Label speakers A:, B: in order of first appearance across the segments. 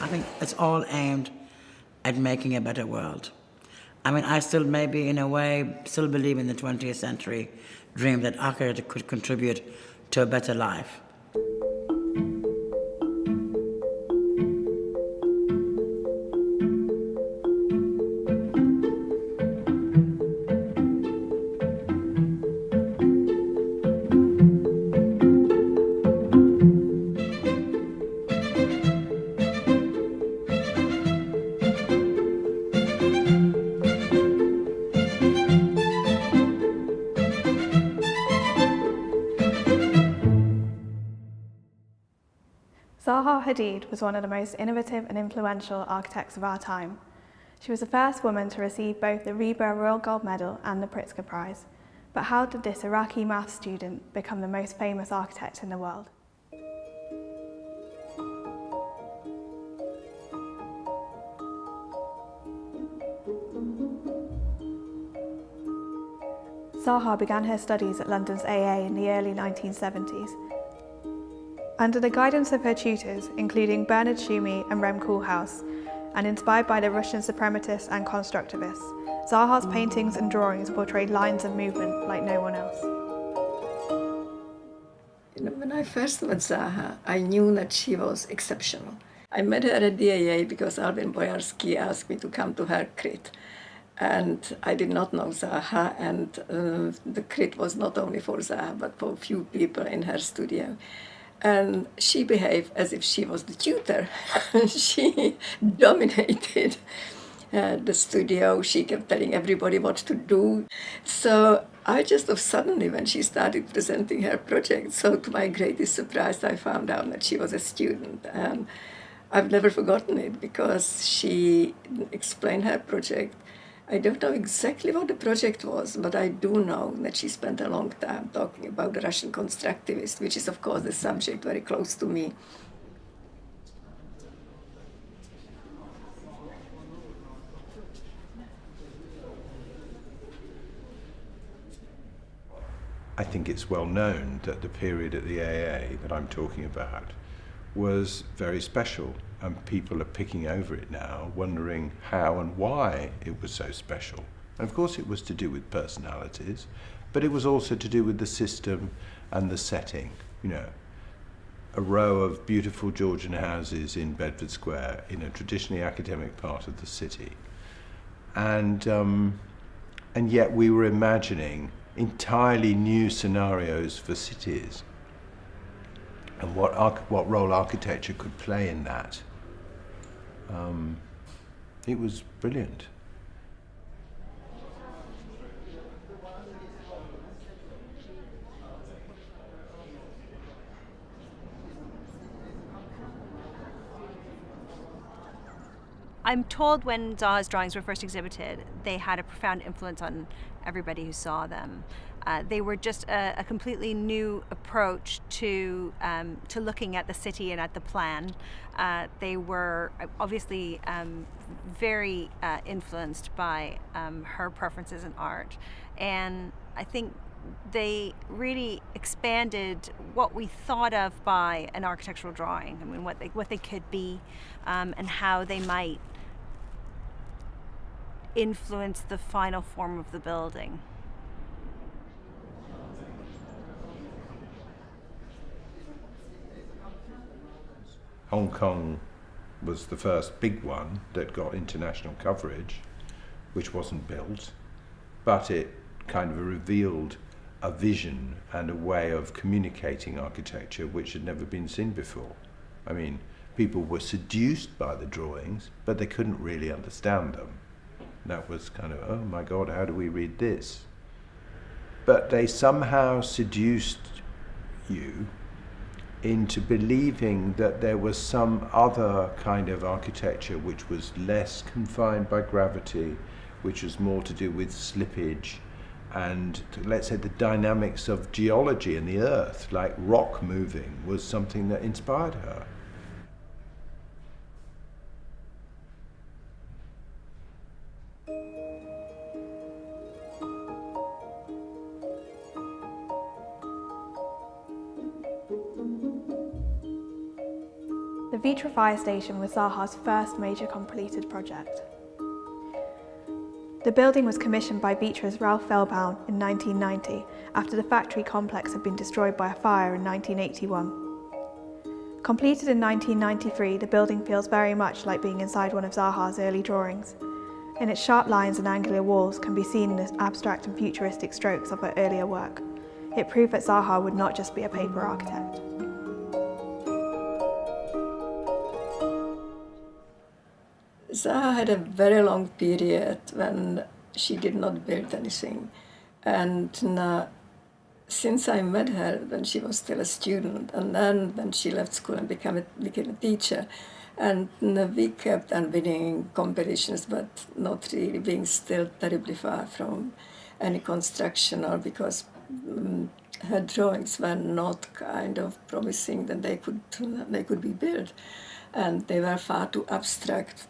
A: I think it's all aimed at making a better world. I mean, I still maybe in a way still believe in the 20th century dream that architecture could contribute to a better life.
B: Zaha Hadid was one of the most innovative and influential architects of our time. She was the first woman to receive both the Riba Royal Gold Medal and the Pritzker Prize. But how did this Iraqi maths student become the most famous architect in the world? Zaha began her studies at London's AA in the early 1970s. Under the guidance of her tutors, including Bernard Tschumi and Rem Koolhaas, and inspired by the Russian suprematists and constructivists, Zaha's paintings and drawings portrayed lines of movement like no one else.
C: When I first met Zaha, I knew that she was exceptional. I met her at the AA because Alvin Boyarsky asked me to come to her crit. And I did not know Zaha, and the crit was not only for Zaha, but for a few people in her studio. And she behaved as if she was the tutor. She dominated the studio. She kept telling everybody what to do. So I just suddenly, when she started presenting her project, so to my greatest surprise, I found out that she was a student. And I've never forgotten it because she explained her project. I don't know exactly what the project was, but I do know that she spent a long time talking about the Russian constructivists, which is, of course, the subject very close to me.
D: I think it's well known that the period at the AA that I'm talking about was very special, and people are picking over it now, wondering how and why it was so special. And of course it was to do with personalities, but it was also to do with the system and the setting. You know, a row of beautiful Georgian houses in Bedford Square in a traditionally academic part of the city. And yet we were imagining entirely new scenarios for cities, and what role architecture could play in that. It was brilliant.
E: I'm told when Zaha's drawings were first exhibited, they had a profound influence on everybody who saw them. They were just a completely new approach to looking at the city and at the plan. They were obviously very influenced by her preferences in art, and I think they really expanded what we thought of by an architectural drawing. I mean, what they could be, and how they might influence the final form of the building.
D: Hong Kong was the first big one that got international coverage, which wasn't built, but it kind of revealed a vision and a way of communicating architecture which had never been seen before. I mean, people were seduced by the drawings, but they couldn't really understand them. That was kind of, oh my God, how do we read this? But they somehow seduced you into believing that there was some other kind of architecture which was less confined by gravity, which was more to do with slippage and, let's say, the dynamics of geology and the earth, like rock moving, was something that inspired her.
B: The The Vitra fire station was Zaha's first major completed project. The building was commissioned by Vitra's Ralph Fehlbaum in 1990 after the factory complex had been destroyed by a fire in 1981. Completed in 1993, the building feels very much like being inside one of Zaha's early drawings. In its sharp lines and angular walls can be seen the abstract and futuristic strokes of her earlier work. It proved that Zaha would not just be a paper architect.
C: Zaha had a very long period when she did not build anything. And since I met her when she was still a student, and then when she left school and became a teacher, and we kept on winning competitions, but not really being still terribly far from any construction, or because her drawings were not kind of promising that they could be built. And they were far too abstract,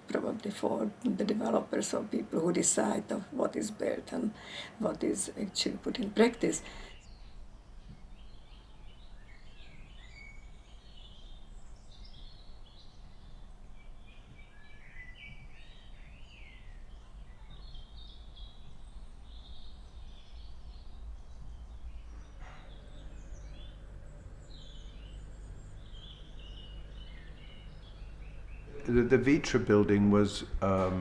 C: probably for the developers or people who decide of what is built and what is actually put in practice.
D: The Vitra building was her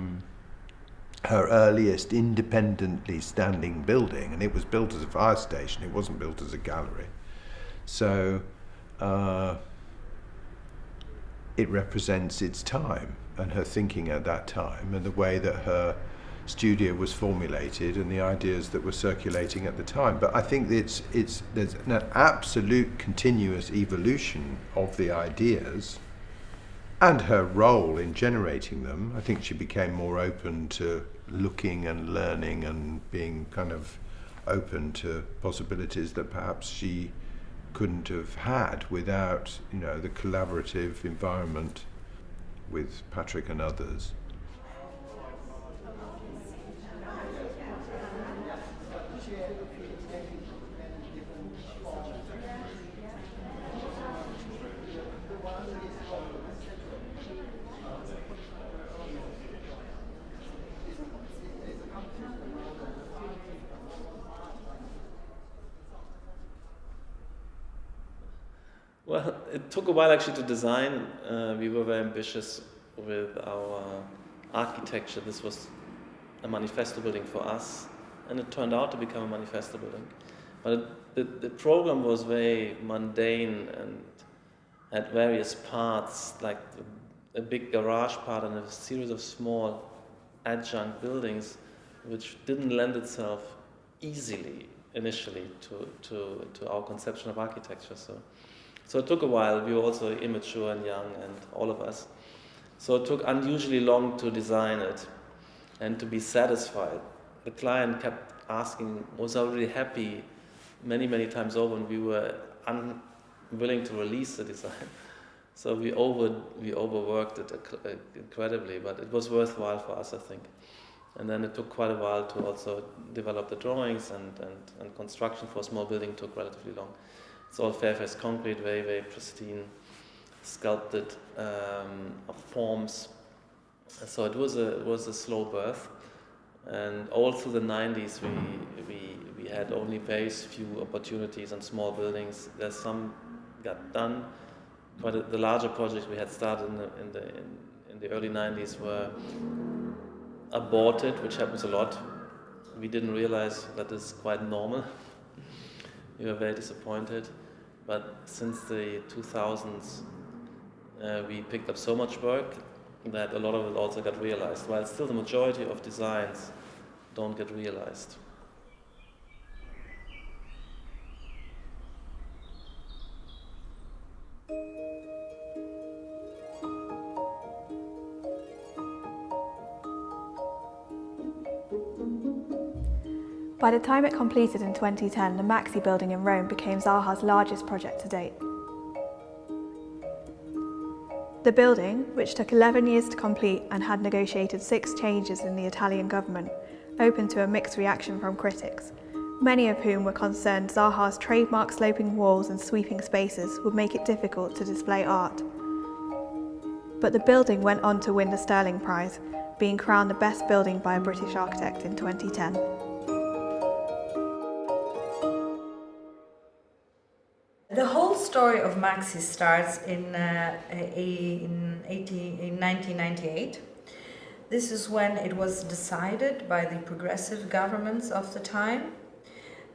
D: earliest independently standing building, and it was built as a fire station. It wasn't built as a gallery. So it represents its time and her thinking at that time, and the way that her studio was formulated and the ideas that were circulating at the time. But I think there's an absolute continuous evolution of the ideas and her role in generating them. I think she became more open to looking and learning and being kind of open to possibilities that perhaps she couldn't have had without, the collaborative environment with Patrik and others.
F: Well, it took a while actually to design. We were very ambitious with our architecture. This was a manifesto building for us, and it turned out to become a manifesto building. But the program was very mundane and had various parts, like a big garage part and a series of small adjunct buildings, which didn't lend itself easily initially to our conception of architecture. So it took a while. We were also immature and young, and all of us. So it took unusually long to design it and to be satisfied. The client kept asking, was I really happy many, many times over, and we were unwilling to release the design. So we overworked it incredibly, but it was worthwhile for us, I think. And then it took quite a while to also develop the drawings, and construction for a small building took relatively long. It's all fair-faced concrete, very, very pristine, sculpted forms. So it was a slow birth, and all through the 90s we had only very few opportunities on small buildings. There's some got done, but the larger projects we had started in the early 90s were aborted, which happens a lot. We didn't realize that is quite normal. We were very disappointed. But since the 2000s, we picked up so much work that a lot of it also got realized, while still the majority of designs don't get realized.
B: By the time it completed in 2010, the MAXXI building in Rome became Zaha's largest project to date. The building, which took 11 years to complete and had negotiated 6 changes in the Italian government, opened to a mixed reaction from critics, many of whom were concerned Zaha's trademark sloping walls and sweeping spaces would make it difficult to display art. But the building went on to win the Stirling Prize, being crowned the best building by a British architect in 2010.
G: The whole story of MAXXI starts in 1998. This is when it was decided by the progressive governments of the time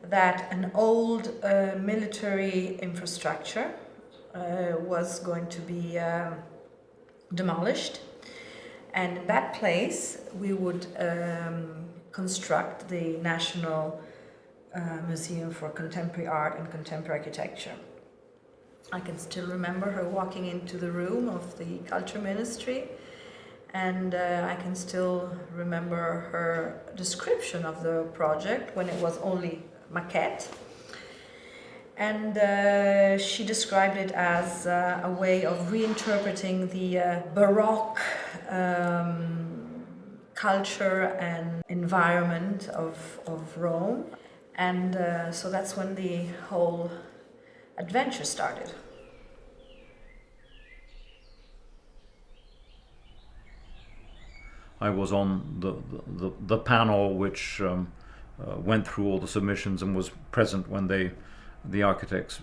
G: that an old military infrastructure was going to be demolished, and in that place we would construct the National Museum for Contemporary Art and Contemporary Architecture. I can still remember her walking into the room of the Culture Ministry, and I can still remember her description of the project when it was only maquette. And she described it as a way of reinterpreting the Baroque culture and environment of Rome. And so that's when the whole adventure started.
H: I was on the panel which went through all the submissions and was present when the architects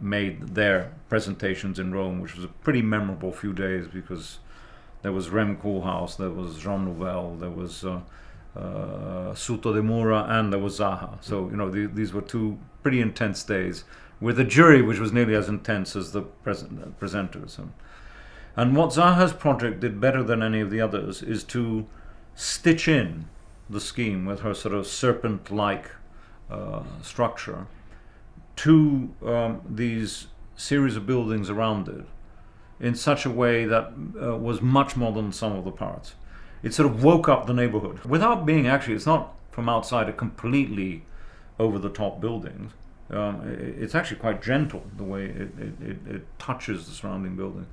H: made their presentations in Rome, which was a pretty memorable few days because there was Rem Koolhaas, there was Jean Nouvel, there was Souto de Moura, and there was Zaha. So, you know, these were two pretty intense days with a jury which was nearly as intense as the presenters. And what Zaha's project did better than any of the others is to stitch in the scheme with her sort of serpent-like structure to these series of buildings around it in such a way that was much more than the sum of the parts. It sort of woke up the neighborhood without being actually, it's not from outside a completely over-the-top building. It's actually quite gentle the way it touches the surrounding building.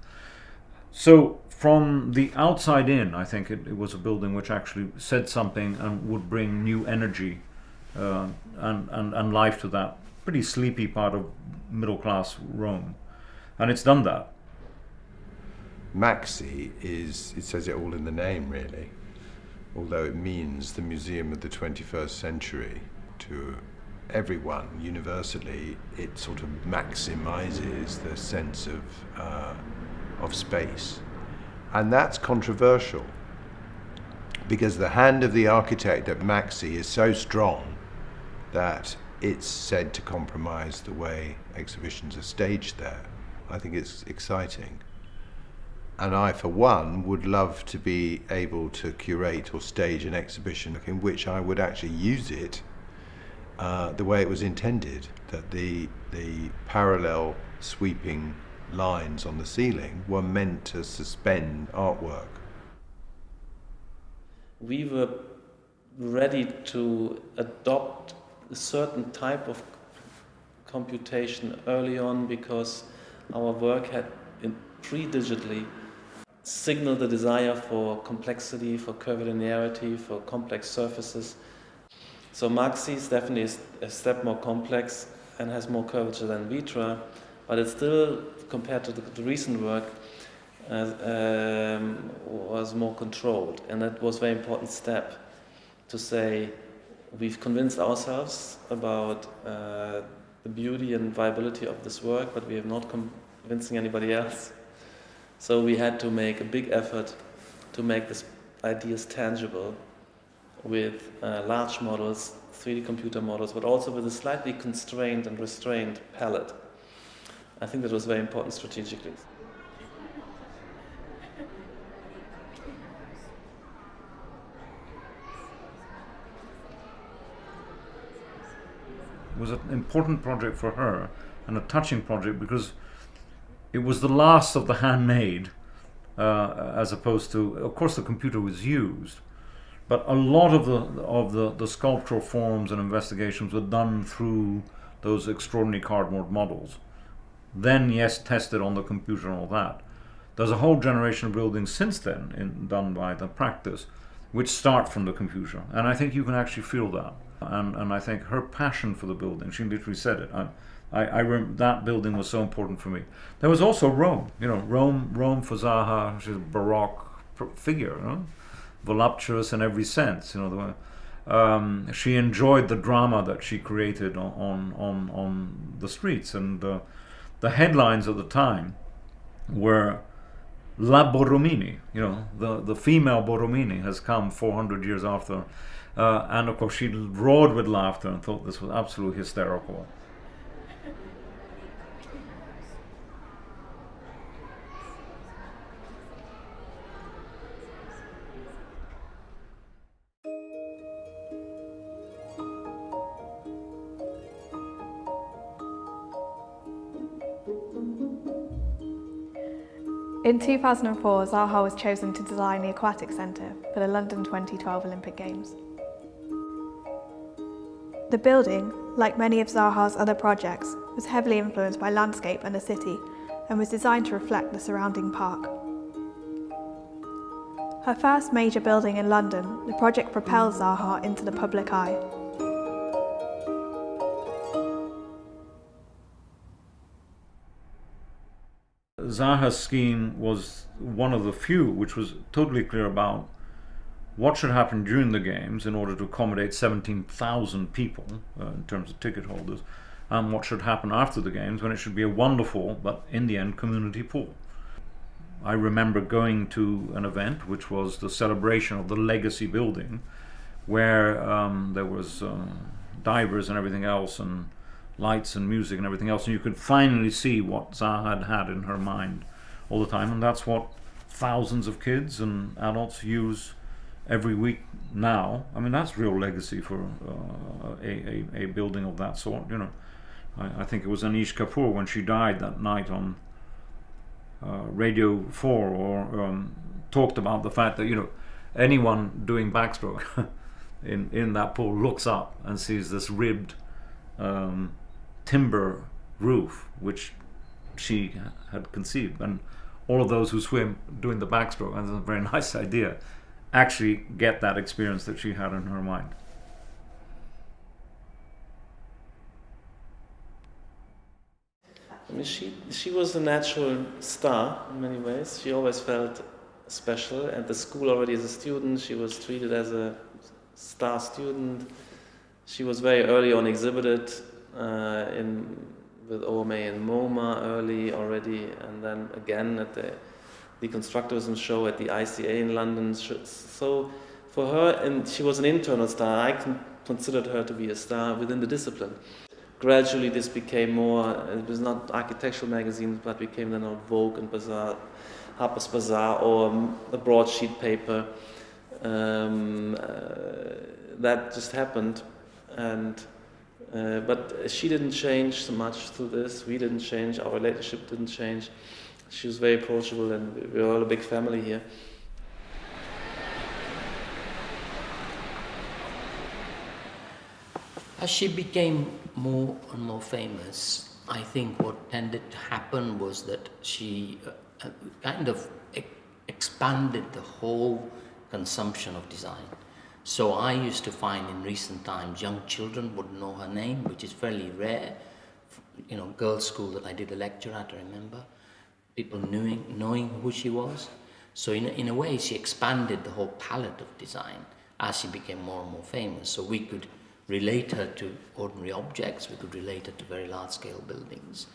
H: So from the outside in, I think it was a building which actually said something and would bring new energy and life to that pretty sleepy part of middle-class Rome. And it's done that.
D: MAXXI it says it all in the name really, although it means the Museum of the 21st Century. To everyone, universally, it sort of maximizes the sense of space. And that's controversial because the hand of the architect at MAXXI is so strong that it's said to compromise the way exhibitions are staged there. I think it's exciting. And I, for one, would love to be able to curate or stage an exhibition in which I would actually use it the way it was intended, that the parallel sweeping lines on the ceiling were meant to suspend artwork.
F: We were ready to adopt a certain type of computation early on because our work had pre-digitally signaled the desire for complexity, for curvilinearity, for complex surfaces. So MAXXI is definitely a step more complex and has more curvature than Vitra, but it's still, compared to the recent work, was more controlled. And that was a very important step to say, we've convinced ourselves about the beauty and viability of this work, but we are not convincing anybody else. So we had to make a big effort to make these ideas tangible with large models, 3D computer models, but also with a slightly constrained and restrained palette. I think that was very important strategically.
H: It was an important project for her and a touching project because it was the last of the handmade, as opposed to, of course, the computer was used, but a lot of the sculptural forms and investigations were done through those extraordinary cardboard models. Then, yes, tested on the computer and all that. There's a whole generation of buildings since then done by the practice, which start from the computer, and I think you can actually feel that. And I think her passion for the building, she literally said it, that building was so important for me. There was also Rome. Rome for Zaha, she's a Baroque figure, voluptuous in every sense. She enjoyed the drama that she created on the streets, and the headlines at the time were La Borromini. The female Borromini has come 400 years after, and of course she roared with laughter and thought this was absolutely hysterical.
B: In 2004, Zaha was chosen to design the Aquatics Centre for the London 2012 Olympic Games. The building, like many of Zaha's other projects, was heavily influenced by landscape and the city and was designed to reflect the surrounding park. Her first major building in London, the project propelled Zaha into the public eye.
H: Zaha's scheme was one of the few which was totally clear about what should happen during the games in order to accommodate 17,000 people in terms of ticket holders, and what should happen after the games when it should be a wonderful, but in the end, community pool. I remember going to an event which was the celebration of the Legacy building, where there was divers and everything else, and lights and music and everything else, and you could finally see what Zaha had in her mind all the time, and that's what thousands of kids and adults use every week now. I mean, that's real legacy for a building of that sort. I think it was Anish Kapoor when she died that night on Radio 4, or talked about the fact that anyone doing backstroke in that pool looks up and sees this ribbed timber roof which she had conceived, and all of those who swim doing the backstroke, and it's a very nice idea, actually get that experience that she had in her mind.
F: I mean, she was a natural star in many ways. She always felt special. At the school already as a student, she was treated as a star student. She was very early on exhibited with OMA and MoMA early already, and then again at the Deconstructivism show at the ICA in London. So for her, and she was an internal star. I considered her to be a star within the discipline. Gradually this became more, it was not architectural magazines, but became then Vogue and Bazaar, Harper's Bazaar, or a broadsheet paper. That just happened, and but she didn't change so much through this. We didn't change, our relationship didn't change. She was very approachable, and we were all a big family here.
I: As she became more and more famous, I think what tended to happen was that she kind of expanded the whole consumption of design. So I used to find in recent times young children would know her name, which is fairly rare. Girls' school that I did a lecture at, I remember, people knowing who she was. So in a way, she expanded the whole palette of design as she became more and more famous. So we could relate her to ordinary objects, we could relate her to very large-scale buildings.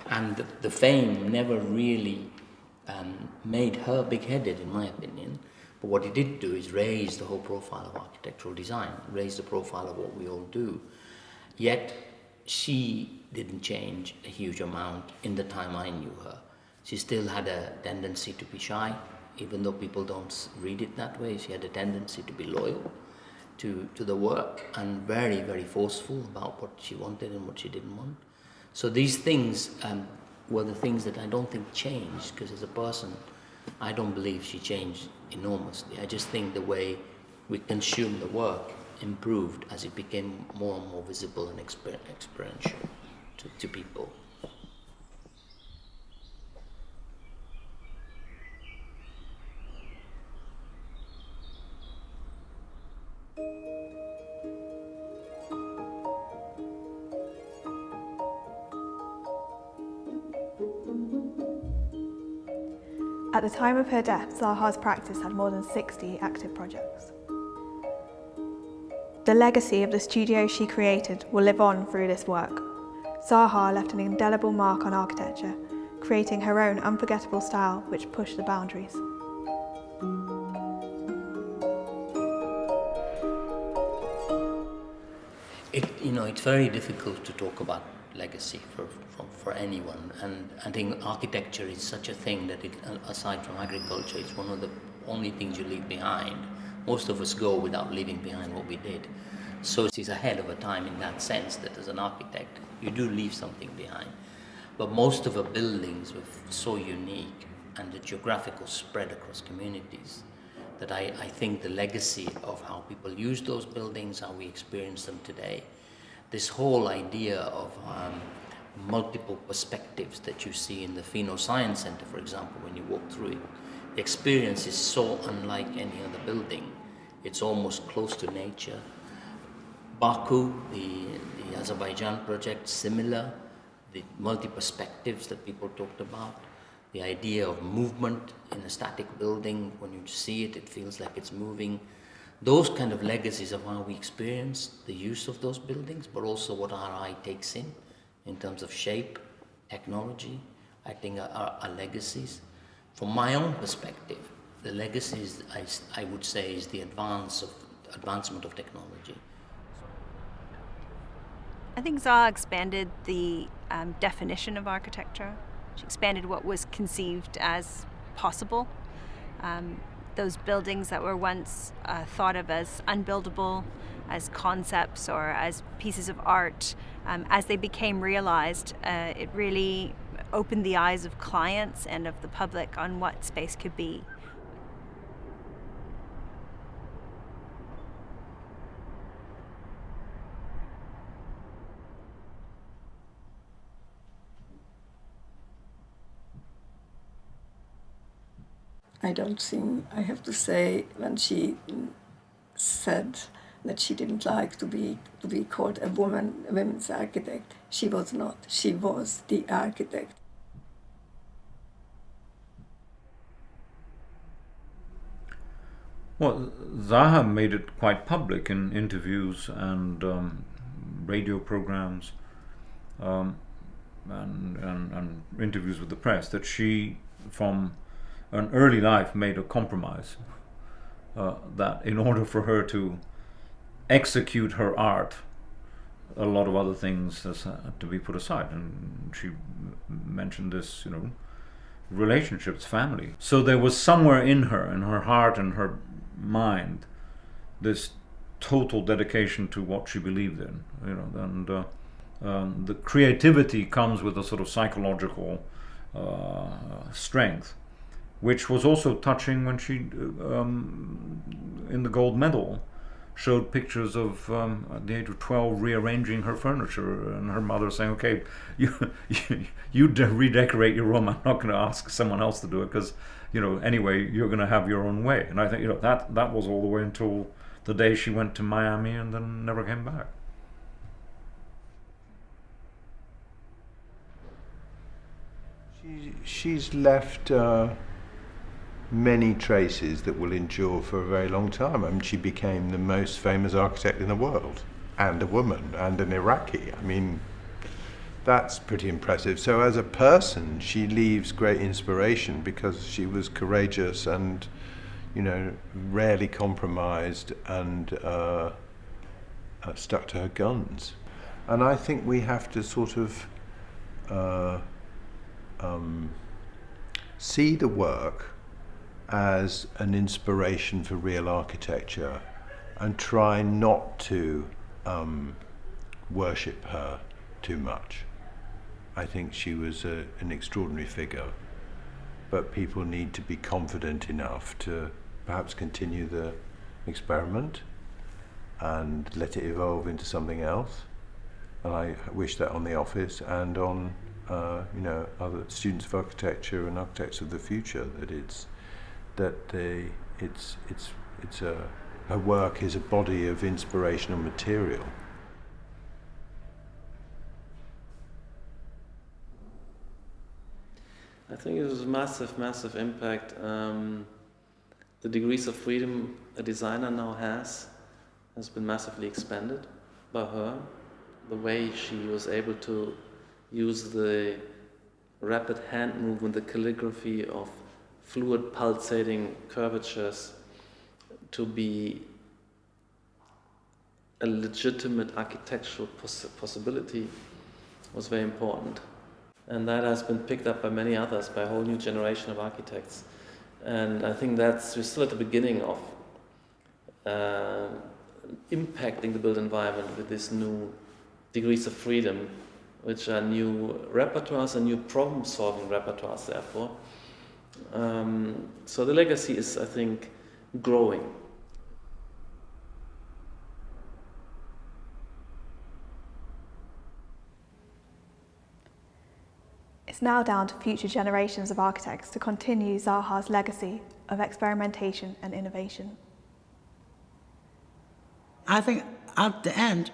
I: And the fame never really made her big-headed, in my opinion. But what it did do is raise the whole profile of architectural design, raise the profile of what we all do. Yet she didn't change a huge amount in the time I knew her. She still had a tendency to be shy, even though people don't read it that way. She had a tendency to be loyal to the work, and very, very forceful about what she wanted and what she didn't want. So these things were the things that I don't think changed, because as a person, I don't believe she changed enormously. I just think the way we consume the work improved as it became more and more visible and experiential to people.
B: At the time of her death, Zaha's practice had more than 60 active projects. The legacy of the studio she created will live on through this work. Zaha left an indelible mark on architecture, creating her own unforgettable style which pushed the boundaries.
I: It's very difficult to talk about legacy for anyone, and I think architecture is such a thing that aside from agriculture, it's one of the only things you leave behind. Most of us go without leaving behind what we did. So she's ahead of her time in that sense, that as an architect, you do leave something behind. But most of her buildings were so unique, and the geographical spread across communities, that I think the legacy of how people use those buildings, how we experience them today, this whole idea of multiple perspectives that you see in the Fino Science Centre, for example, when you walk through it, the experience is so unlike any other building. It's almost close to nature. Baku, the Azerbaijan project, similar. The multi-perspectives that people talked about. The idea of movement in a static building, when you see it, it feels like it's moving. Those kind of legacies of how we experience the use of those buildings, but also what our eye takes in terms of shape, technology, I think are legacies. From my own perspective, the legacies, I would say, is the advancement of technology.
E: I think Zaha expanded the definition of architecture. She expanded what was conceived as possible. Those buildings that were once thought of as unbuildable, as concepts or as pieces of art, as they became realized, it really opened the eyes of clients and of the public on what space could be.
C: I don't think, I have to say, when she said that she didn't like to be called a women's architect, she was not. She was the architect.
H: Well, Zaha made it quite public in interviews and radio programs and interviews with the press that she, from an early life, made a compromise that in order for her to execute her art, a lot of other things had to be put aside. And she mentioned this, relationships, family. So there was somewhere in her heart and her mind, this total dedication to what she believed in, and the creativity comes with a sort of psychological strength, which was also touching when she, in the gold medal, showed pictures of, at the age of 12, rearranging her furniture, and her mother saying, okay, you redecorate your room, I'm not going to ask someone else to do it, because, anyway, you're going to have your own way. And I think, that was all the way until the day she went to Miami and then never came back.
D: She's left many traces that will endure for a very long time. I mean, she became the most famous architect in the world, and a woman, and an Iraqi. I mean, that's pretty impressive. So as a person, she leaves great inspiration because she was courageous and, rarely compromised and stuck to her guns. And I think we have to sort of see the work as an inspiration for real architecture and try not to worship her too much. I think she was an extraordinary figure, but people need to be confident enough to perhaps continue the experiment and let it evolve into something else. And I wish that on the office and on other students of architecture and architects of the future, her work is a body of inspirational material.
F: I think it was massive impact. The degrees of freedom a designer now has been massively expanded by her. The way she was able to use the rapid hand movement, the calligraphy of fluid pulsating curvatures to be a legitimate architectural possibility was very important. And that has been picked up by many others, by a whole new generation of architects. And I think we're still at the beginning of impacting the built environment with these new degrees of freedom, which are new repertoires and new problem-solving repertoires, therefore. So the legacy is, I think, growing.
B: It's now down to future generations of architects to continue Zaha's legacy of experimentation and innovation.
A: I think at the end,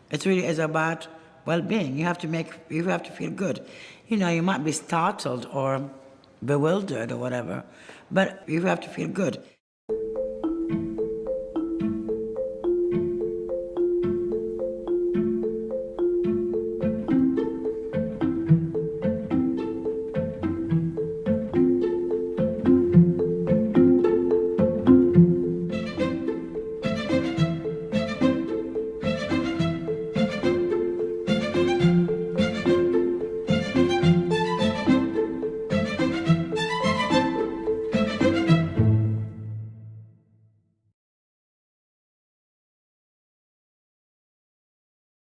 A: it really is about well-being. You have to feel good. You might be startled or bewildered or whatever, but you have to feel good.